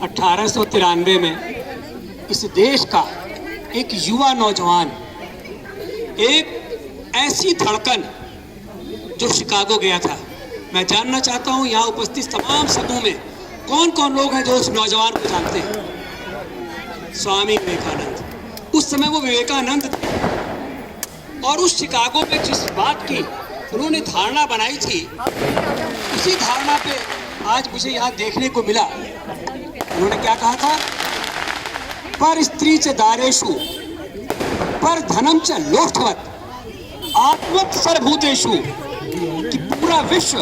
1893 में इस देश का एक युवा नौजवान, एक ऐसी धड़कन जो शिकागो गया था। मैं जानना चाहता हूं यहाँ उपस्थित तमाम सभों में कौन कौन लोग हैं जो उस नौजवान को जानते हैं। स्वामी विवेकानंद। उस समय वो विवेकानंद थे और उस शिकागो में जिस बात की उन्होंने धारणा बनाई थी, उसी धारणा पे आज मुझे यहाँ देखने को मिला। उन्होंने क्या कहा था? पर स्त्री च दारेषु पर धनम च लोष्ठवत आत्मत सर्वभूतेषु, कि पूरा विश्व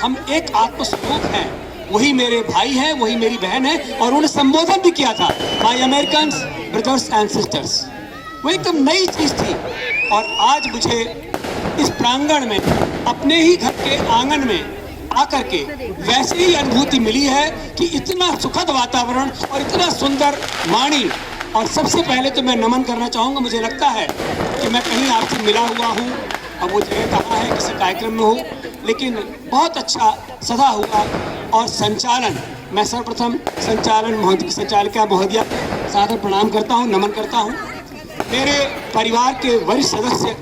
हम एक आत्मस्वरूप हैं, वही मेरे भाई हैं, वही मेरी बहन है। और उन्होंने संबोधन भी किया था, my American brothers and sisters. वो एकदम नई चीज थी। और आज मुझे इस प्रांगण में अपने ही घर के आंगन में आकर के वैसे ही अनुभूति मिली है कि इतना सुखद वातावरण और इतना सुंदर वाणी। और सबसे पहले तो मैं नमन करना चाहूँगा। मुझे लगता है कि मैं कहीं आपसे मिला हुआ हूँ, अब वो जगह कहाँ है, किसी कार्यक्रम में हो, लेकिन बहुत अच्छा सदा हुआ। और संचालन, मैं सर्वप्रथम संचालिका महोदया सादर प्रणाम करता हूँ, नमन करता हूँ। मेरे परिवार के वरिष्ठ सदस्य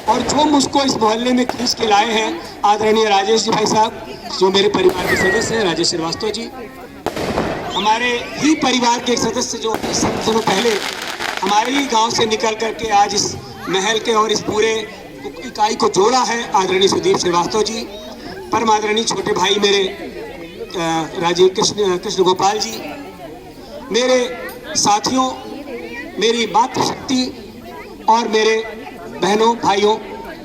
और जो मुझको इस मोहल्ले में खींच के लाए हैं, आदरणीय राजेश जी भाई साहब, जो मेरे परिवार के सदस्य हैं, राजेश श्रीवास्तव जी, हमारे ही परिवार के एक सदस्य जो सब दिनों पहले हमारे ही गांव से निकल करके आज इस महल के और इस पूरे इकाई को जोड़ा है, आदरणीय सुदीप श्रीवास्तव जी, परम आदरणीय छोटे भाई मेरे राजीव कृष्ण गोपाल जी, मेरे साथियों, मेरी मातृशक्ति और मेरे बहनों, भाइयों,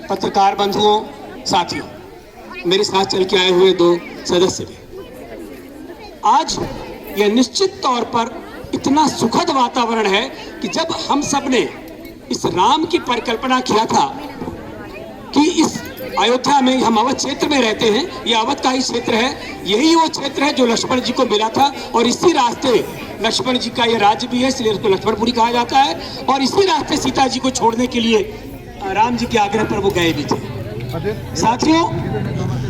पत्रकार बंधुओं, साथियों, मेरे साथ चल के आए हुए दो सदस्य भी। आज यह निश्चित तौर पर इतना सुखद वातावरण है कि जब हम सब ने इस राम की परिकल्पना किया था कि इस अयोध्या में हम अवध क्षेत्र में रहते हैं, यह अवध का ही क्षेत्र है, यही वो क्षेत्र है जो लक्ष्मण जी को मिला था। और इसी रास्ते लक्ष्मण जी का यह राज्य भी है, इसलिए उसको लक्ष्मणपुरी कहा जाता है। और इसी रास्ते सीता जी को छोड़ने के लिए राम जी के आग्रह पर वो गए भी थे। साथियों,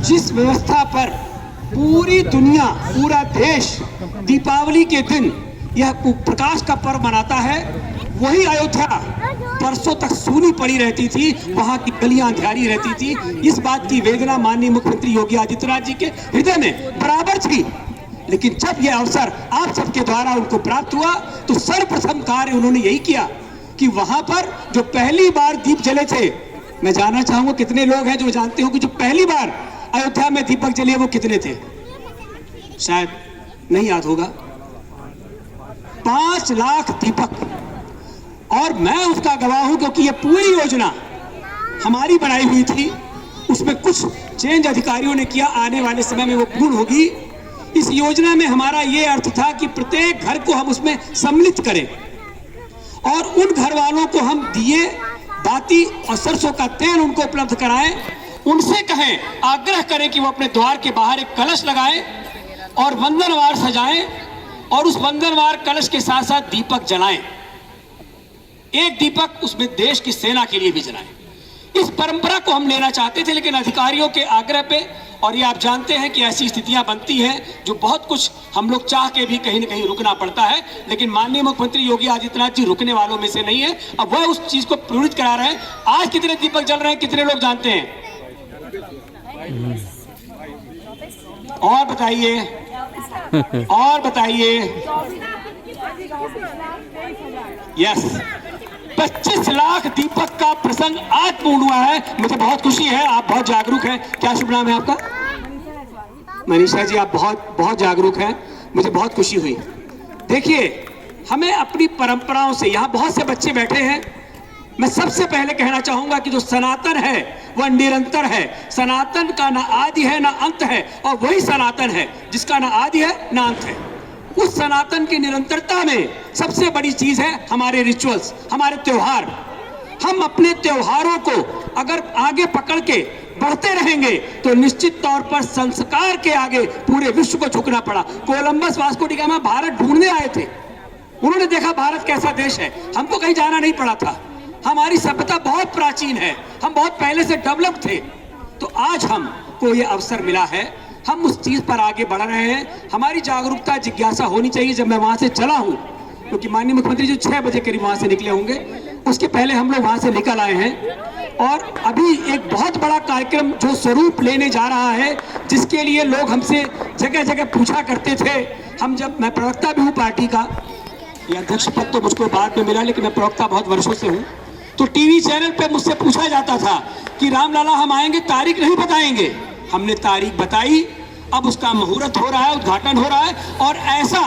जिस व्यवस्था पर पूरी दुनिया, पूरा देश दीपावली के दिन यह प्रकाश का पर्व मनाता है, वही अयोध्या परसों तक सूनी पड़ी रहती थी, वहां की गलियां अंधियारी रहती थी। इस बात की वेदना माननीय मुख्यमंत्री योगी आदित्यनाथ जी के हृदय में बराबर थी। लेकिन जब यह अवसर आप सबके द्वारा उनको प्राप्त हुआ, तो सर्वप्रथम कार्य उन्होंने यही किया कि वहां पर जो पहली बार दीप जले थे, मैं जानना चाहूंगा कितने लोग हैं जो जानते हो कि जो पहली बार अयोध्या में दीपक जले वो कितने थे? शायद नहीं याद होगा। 5 लाख दीपक। और मैं उसका गवाह हूं, क्योंकि ये पूरी योजना हमारी बनाई हुई थी। उसमें कुछ चेंज अधिकारियों ने किया, आने वाले समय में वो पूर्ण होगी। इस योजना में हमारा ये अर्थ था कि प्रत्येक घर को हम उसमें सम्मिलित करें और उन घर वालों को हम दिए, बाती और सरसों का तेल उनको उपलब्ध कराएं। उनसे कहें, आग्रह करें कि वो अपने द्वार के बाहर एक कलश लगाएं और वंदनवार सजाएं और उस वंदनवार कलश के साथ साथ दीपक जलाएं। एक दीपक उसमें देश की सेना के लिए भी जलाएं। इस परंपरा को हम लेना चाहते थे, लेकिन अधिकारियों के आग्रह पे, और ये आप जानते हैं कि ऐसी स्थितियां बनती हैं जो बहुत कुछ हम लोग चाह के भी कहीं न कहीं रुकना पड़ता है। लेकिन माननीय मुख्यमंत्री योगी आदित्यनाथ जी रुकने वालों में से नहीं है। अब वह उस चीज को प्रेरित करा रहे हैं। आज कितने दीपक जल रहे हैं, कितने लोग जानते हैं? और बताइए, और बताइए। यस, 25 लाख दीपक का प्रसंग आज पूर्ण हुआ है। मुझे बहुत खुशी है, आप बहुत जागरूक हैं। क्या शुभ नाम है आपका? मनीषा जी, आप बहुत बहुत जागरूक हैं, मुझे बहुत खुशी हुई। देखिए, हमें अपनी परंपराओं से, यहाँ बहुत से बच्चे बैठे हैं, मैं सबसे पहले कहना चाहूंगा कि जो सनातन है वह निरंतर है। सनातन का ना आदि है ना अंत है, और वही सनातन है जिसका ना आदि है ना अंत है। उस सनातन की निरंतरता में सबसे बड़ी चीज है हमारे रिचुअल्स, हमारे त्योहार। हम अपने त्योहारों को अगर आगे पकड़ के बढ़ते रहेंगे तो निश्चित तौर पर संस्कार के आगे पूरे विश्व को झुकना पड़ा। Columbus Vasco D gamma Bharat ढूंढने आए थे, उन्होंने देखा भारत कैसा देश है, हमको कहीं जाना नहीं पड़ा था। हमारी सभ्यता बहुत प्राचीन है, हम बहुत पहले से डेवलप थे। तो आज हमको ये अवसर मिला है, हम उस चीज पर आगे बढ़ रहे हैं। हमारी जागरूकता जिज्ञासा होनी चाहिए। जब मैं वहां से चला हूं, क्योंकि माननीय मुख्यमंत्री जी 6 बजे करीब वहां से निकले होंगे, उसके पहले हम लोग वहां से निकल आए हैं और अभी एक बहुत बड़ा कार्यक्रम जो स्वरूप लेने जा रहा है, जिसके लिए लोग हमसे जगह जगह पूछा करते थे। मैं प्रवक्ता भी हूँ पार्टी का, ये अध्यक्ष पद तो मुझको बाद में मिला, लेकिन मैं प्रवक्ता बहुत वर्षों से हूँ। तो टीवी चैनल पे मुझसे पूछा जाता था कि रामलाला हम आएंगे, तारीख नहीं बताएंगे। हमने तारीख बताई, अब उसका मुहूर्त हो रहा है, उद्घाटन हो रहा है। और ऐसा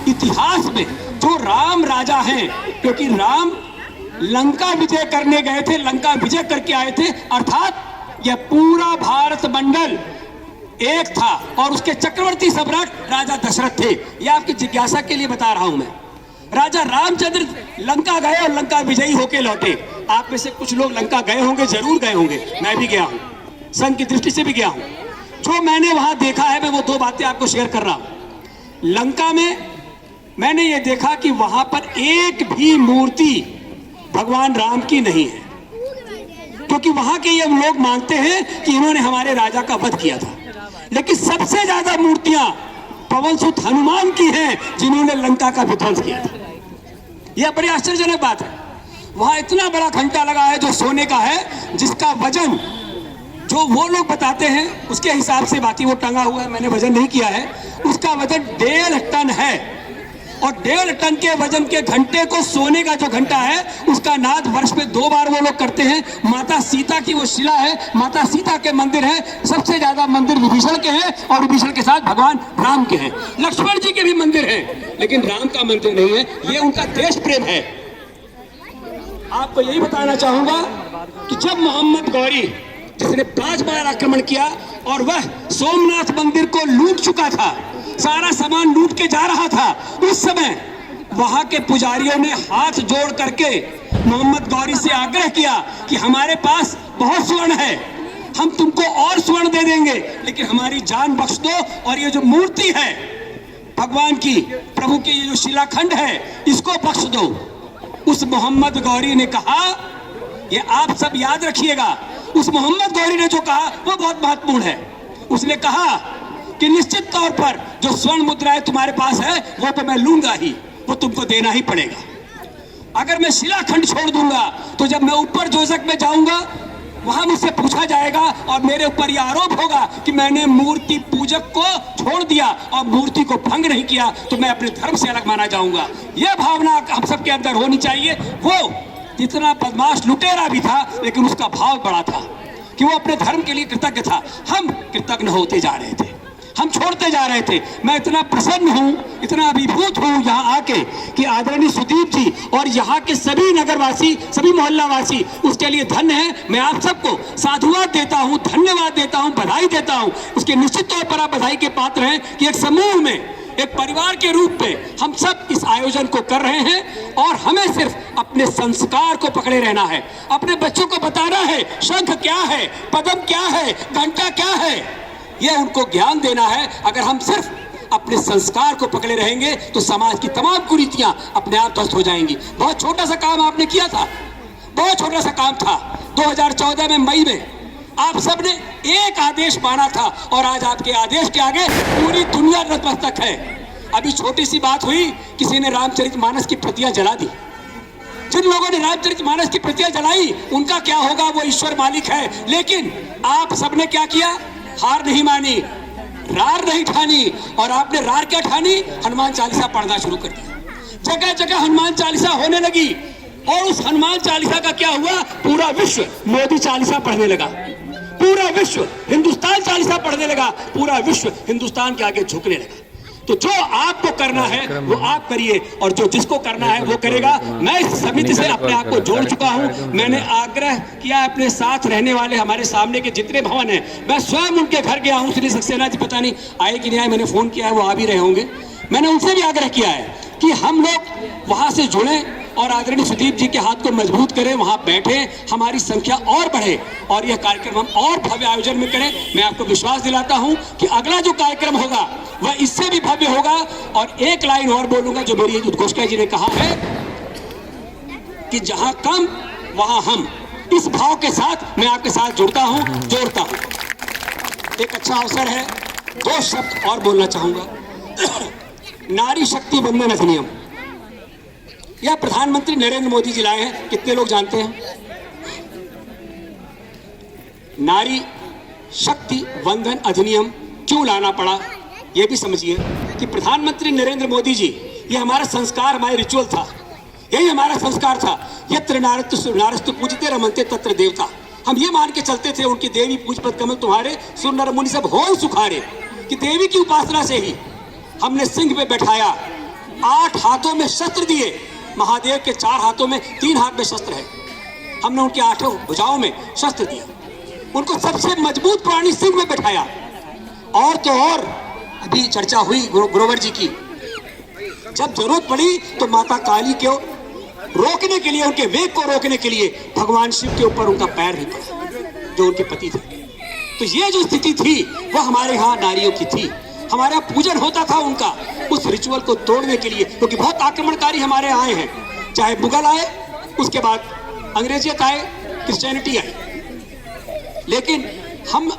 इतिहास में जो राम राजा हैं, क्योंकि राम लंका विजय करने गए थे, लंका विजय करके आए थे, अर्थात यह पूरा भारत मंडल एक था और उसके चक्रवर्ती सम्राट राजा दशरथ थे। यह आपकी जिज्ञासा के लिए बता रहा हूं मैं। राजा रामचंद्र लंका गए और लंका विजयी होके लौटे। आप में से कुछ लोग लंका गए होंगे, जरूर गए होंगे, मैं भी गया हूं, संघ की दृष्टि से भी गया हूं। जो मैंने वहां देखा है, मैं वो 2 बातें आपको शेयर कर रहा हूं। लंका में मैंने ये देखा कि वहां पर एक भी मूर्ति भगवान राम की नहीं है, क्योंकि वहां के ये लोग मानते हैं कि इन्होंने हमारे राजा का वध किया था। लेकिन सबसे ज्यादा मूर्तियां पवन सुत हनुमान की हैं, जिन्होंने लंका का विध्वंस किया था। यह बड़ी आश्चर्यजनक बात है। वहां इतना बड़ा घंटा लगा है जो सोने का है, जिसका वजन जो वो लोग बताते हैं उसके हिसाब से, बाकी वो टंगा हुआ है, मैंने वजन नहीं किया है, उसका वजन 1.5 टन है। और 1.5 टन के वजन के घंटे को, सोने का जो घंटा है, उसका नाद वर्ष में 2 बार वो लोग करते हैं। माता सीता की वो शिला है, माता सीता के मंदिर है। सबसे ज्यादा मंदिर विभीषण के हैं और विभीषण के साथ भगवान राम के हैं। लक्ष्मण जी के भी मंदिर हैं, लेकिन राम का मंदिर नहीं है। ये उनका देश प्रेम है। आपको यही बताना चाहूंगा कि जब मोहम्मद गौरी, जिसने 5 बार आक्रमण किया और वह सोमनाथ मंदिर को लूट चुका था, सारा सामान लूट के जा रहा था, उस समय वहां के पुजारियों ने हाथ जोड़ करके मोहम्मद गौरी से आग्रह किया कि हमारे पास बहुत स्वर्ण है, हम तुमको और स्वर्ण दे देंगे, लेकिन हमारी जान बख्श दो और ये जो मूर्ति है भगवान की, प्रभु की, ये जो शिलाखंड है, इसको बख्श दो। उस मोहम्मद गौरी ने कहा, ये आप सब याद रखिएगा, उस मोहम्मद गौरी ने जो कहा वो बहुत महत्वपूर्ण है। उसने कहा कि निश्चित तौर पर जो स्वर्ण मुद्राएं तुम्हारे पास है वो तो मैं लूंगा ही, वो तुमको देना ही पड़ेगा। अगर मैं शिलाखंड छोड़ दूंगा तो जब मैं ऊपर जोजक में जाऊंगा, वहां मुझसे पूछा जाएगा और मेरे ऊपर यह आरोप होगा कि मैंने मूर्ति पूजक को छोड़ दिया और मूर्ति को भंग नहीं किया, तो मैं अपने धर्म से अलग माना जाऊंगा। यह भावना हम सबके अंदर होनी चाहिए। वो इतना बदमाश लुटेरा भी था, लेकिन उसका भाव बड़ा था कि वो अपने धर्म के लिए कृतज्ञ था। हम कृतज्ञ होते जा रहे थे, हम छोड़ते जा रहे थे। मैं इतना प्रसन्न हूं, इतना अभिभूत हूं यहाँ आके कि आदरणीय सुदीप जी और यहाँ के सभी नगरवासी, सभी मोहल्लावासी उसके लिए धन्य है। मैं आप सबको साधुवाद देता हूं, धन्यवाद देता हूं, बधाई देता हूं। उसके निश्चित तौर पर आप बधाई के पात्र हैं कि एक समूह में, एक परिवार के रूप में हम सब इस आयोजन को कर रहे हैं और हमें सिर्फ अपने संस्कार को पकड़े रहना है। अपने बच्चों को बताना है शंख क्या है, पदम क्या है, घंटा क्या है, यह उनको ज्ञान देना है। अगर हम सिर्फ अपने संस्कार को पकड़े रहेंगे तो समाज की तमाम कुरीतियां अपने आप ध्वस्त हो जाएंगी। बहुत छोटा सा काम आपने किया था, बहुत छोटा सा काम था। 2014 में मई में आप सबने एक आदेश माना था और आज आपके आदेश के आगे पूरी दुनिया नतमस्तक है। अभी छोटी सी बात हुई, किसी ने रामचरितमानस की प्रतियां जला दी। जिन लोगों ने रामचरितमानस की प्रतियां जलाई उनका क्या होगा, वो ईश्वर मालिक है। लेकिन आप सबने क्या किया, हार नहीं मानी, रार नहीं ठानी। और आपने रार क्या ठानी, हनुमान चालीसा पढ़ना शुरू कर दिया। जगह जगह हनुमान चालीसा होने लगी और उस हनुमान चालीसा का क्या हुआ, पूरा विश्व मोदी चालीसा पढ़ने लगा, पूरा विश्व हिंदुस्तान चालीसा पढ़ने लगा, पूरा विश्व हिंदुस्तान के आगे झुकने लगा। तो जो आपको करना है वो आप करिए और जो जिसको करना है वो करेगा। मैं इस समिति से अपने आप को जोड़ चुका हूं। मैंने आग्रह किया अपने साथ रहने वाले हमारे सामने के जितने भवन हैं, मैं स्वयं उनके घर गया हूं। श्री सक्सेना जी पता नहीं आए कि नहीं आए, मैंने फोन किया है, वो आ भी रहे होंगे। मैंने उनसे भी आग्रह किया है कि हम लोग वहां से जुड़े और आदरणीय सुदीप जी के हाथ को मजबूत करें, वहां बैठे, हमारी संख्या और बढ़े और यह कार्यक्रम हम और भव्य आयोजन में करें। मैं आपको विश्वास दिलाता हूं कि अगला जो कार्यक्रम होगा वह इससे भी भव्य होगा। और एक लाइन और बोलूंगा जो मेरी उद्घोषणा जी ने कहा है कि जहां कम वहां हम, इस भाव के साथ मैं आपके साथ जुड़ता हूं, जोड़ता हूं। एक अच्छा अवसर है, दो शब्द और बोलना चाहूंगा। नारी शक्ति वंदन अधिनियम यह प्रधानमंत्री नरेंद्र मोदी जी लाए हैं, कितने लोग जानते हैं? नारी शक्ति वंदन अधिनियम क्यों लाना पड़ा यह भी समझिए कि प्रधानमंत्री नरेंद्र मोदी जी, यह हमारा संस्कार, हमारे रिचुअल था, यही हमारा संस्कार था। यत्र नारस्तु पूजते रमन्ते तत्र देवता। हम ये मान के चलते थे उनकी देवी पूजपत कमल तुम्हारे, सुर नर मुनि सब हो सुखारे, कि देवी की उपासना से ही हमने सिंह पे बैठाया, 8 हाथों में शस्त्र दिए, महादेव के 4 हाथों में, 3 हाथ में शस्त्र है, हमने उनके 8 भुजाओं में शस्त्र दिया, उनको सबसे मजबूत प्राणी सिंह में बैठाया। और तो और अभी चर्चा हुई ग्रोवर जी की, जब जरूरत पड़ी तो माता काली को रोकने के लिए, उनके वेग को रोकने के लिए भगवान शिव के ऊपर उनका पैर भी पड़ा, जो उनके पति थे। तो ये जो स्थिति थी वह हमारे यहाँ नारियों की थी, हमारे यहाँ पूजन होता था उनका, उस रिचुअल को तोड़ने के लिए, क्योंकि बहुत आक्रमणकारी हमारे आए हैं, चाहे मुगल आए, उसके बाद अंग्रेजियत आए, क्रिश्चियनिटी आई, लेकिन हम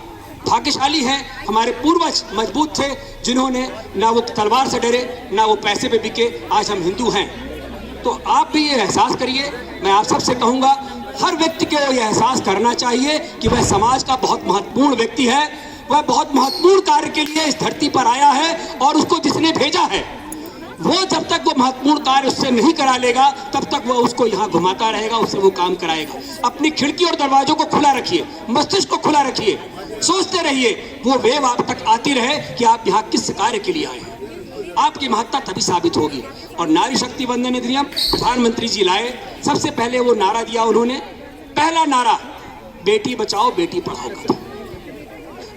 भाग्यशाली हैं, हमारे पूर्वज मजबूत थे, जिन्होंने ना वो तलवार से डरे, ना वो पैसे पे बिके, आज हम हिंदू हैं। तो आप भी ये एहसास करिए, मैं आप सबसे कहूँगा, हर व्यक्ति को ये एहसास करना चाहिए कि वह समाज का बहुत महत्वपूर्ण व्यक्ति है, वह बहुत महत्वपूर्ण कार्य के लिए इस धरती पर आया है, और उसको जिसने भेजा है वो जब तक वो महत्वपूर्ण कार्य उससे नहीं करा लेगा, तब तक वह उसको यहाँ घुमाता रहेगा, उससे वो काम कराएगा। अपनी खिड़की और दरवाजों को खुला रखिए, मस्तिष्क को खुला रखिए, सोचते रहिए, वो वेव आप तक आती रहे कि आप यहाँ किस कार्य के लिए आए हैं, आपकी महत्ता तभी साबित होगी। और नारी शक्ति वंदन अधिनियम प्रधानमंत्री जी लाए, सबसे पहले वो नारा दिया उन्होंने, पहला नारा बेटी बचाओ बेटी पढ़ाओ का था।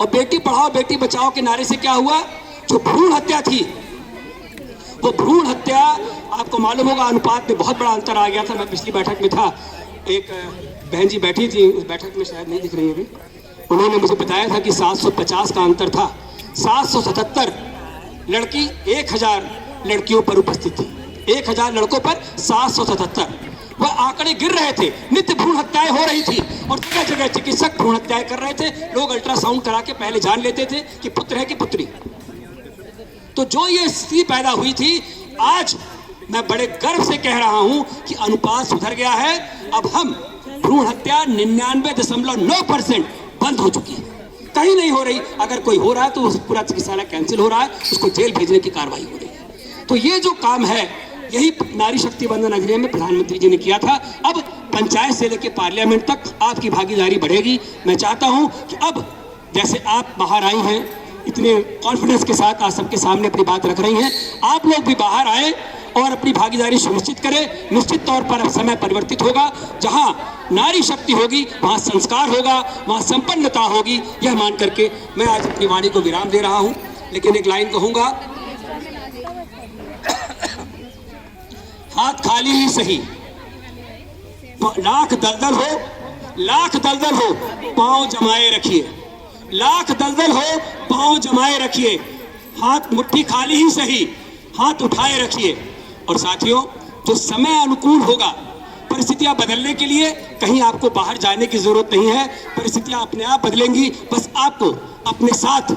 और बेटी पढ़ाओ बेटी बचाओ के नारे से क्या हुआ, जो भ्रूण हत्या थी, वो भ्रूण हत्या, आपको मालूम होगा अनुपात में बहुत बड़ा अंतर आ गया था। मैं पिछली बैठक में था, एक बहन जी बैठी थी उस बैठक में, शायद नहीं दिख रही है अभी, उन्होंने मुझे बताया था कि 750 का अंतर था, 777 लड़की 1000 लड़कियों पर उपस्थित थी, 1000 लड़कों पर 777, वह आंकड़े गिर रहे थे, नित्य भ्रूण हत्याएं हो रही थी, और जगह जगह चिकित्सक भ्रूण हत्याएं कर रहे थे, लोग अल्ट्रासाउंड करा के पहले जान लेते थे कि पुत्र है कि पुत्री। तो जो ये स्थिति पैदा हुई थी, आज मैं बड़े गर्व से कह रहा हूं कि अनुपात सुधर गया है। अब हम भ्रूण हत्या 99.9% बंद हो चुकी है, कहीं नहीं हो रही। अगर कोई हो रहा है तो उस पूरा चिकित्सालय कैंसिल हो रहा है, उसको जेल भेजने की कार्रवाई हो रही है। तो ये जो काम है, यही नारी शक्ति वंदन अधिनियम में प्रधानमंत्री जी ने किया था। अब पंचायत से लेकर पार्लियामेंट तक आपकी भागीदारी बढ़ेगी। मैं चाहता हूं कि अब जैसे आप बाहर आई हैं, इतने कॉन्फिडेंस के साथ आज सबके सामने अपनी बात रख रही हैं, आप लोग भी बाहर आए और अपनी भागीदारी सुनिश्चित करें। निश्चित तौर पर अब समय परिवर्तित होगा, जहां नारी शक्ति होगी वहां संस्कार होगा, वहां संपन्नता होगी। यह मान करके मैं आज अपनी वाणी को विराम दे रहा हूं, लेकिन एक लाइन कहूंगा, हाथ खाली ही सही, लाख दलदल हो पांव जमाए रखिए, लाख दलदल हो पांव जमाए रखिए, हाथ मुट्ठी खाली ही सही, हाथ उठाए रखिए। और साथियों, जो समय अनुकूल होगा, परिस्थितियां बदलने के लिए कहीं आपको बाहर जाने की जरूरत नहीं है, परिस्थितियां अपने आप बदलेंगी, बस आपको अपने साथ,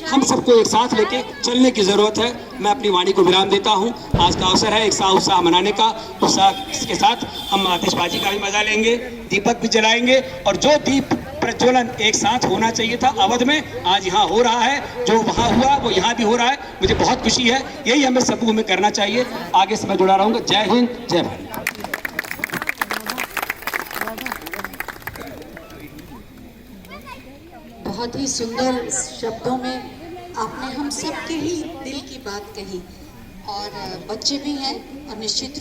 हम सबको एक साथ लेके चलने की जरूरत है। मैं अपनी वाणी को विराम देता हूं। आज का अवसर है एक उत्साह मनाने का, उत्साह के साथ हम आतिशबाजी का भी मजा लेंगे, दीपक भी जलाएंगे, और जो दीप प्रज्वलन एक साथ होना चाहिए था अवध में, आज यहाँ हो रहा है, जो वहाँ हुआ वो यहाँ भी हो रहा है। मुझे बहुत खुशी है, यही हमें सबको में करना चाहिए। आगे से मैं जुड़ा रहूंगा। जय हिंद, जय भारत। बहुत ही सुंदर शब्दों में आपने हम सब के ही दिल की बात कही, और बच्चे भी हैं, और निश्चित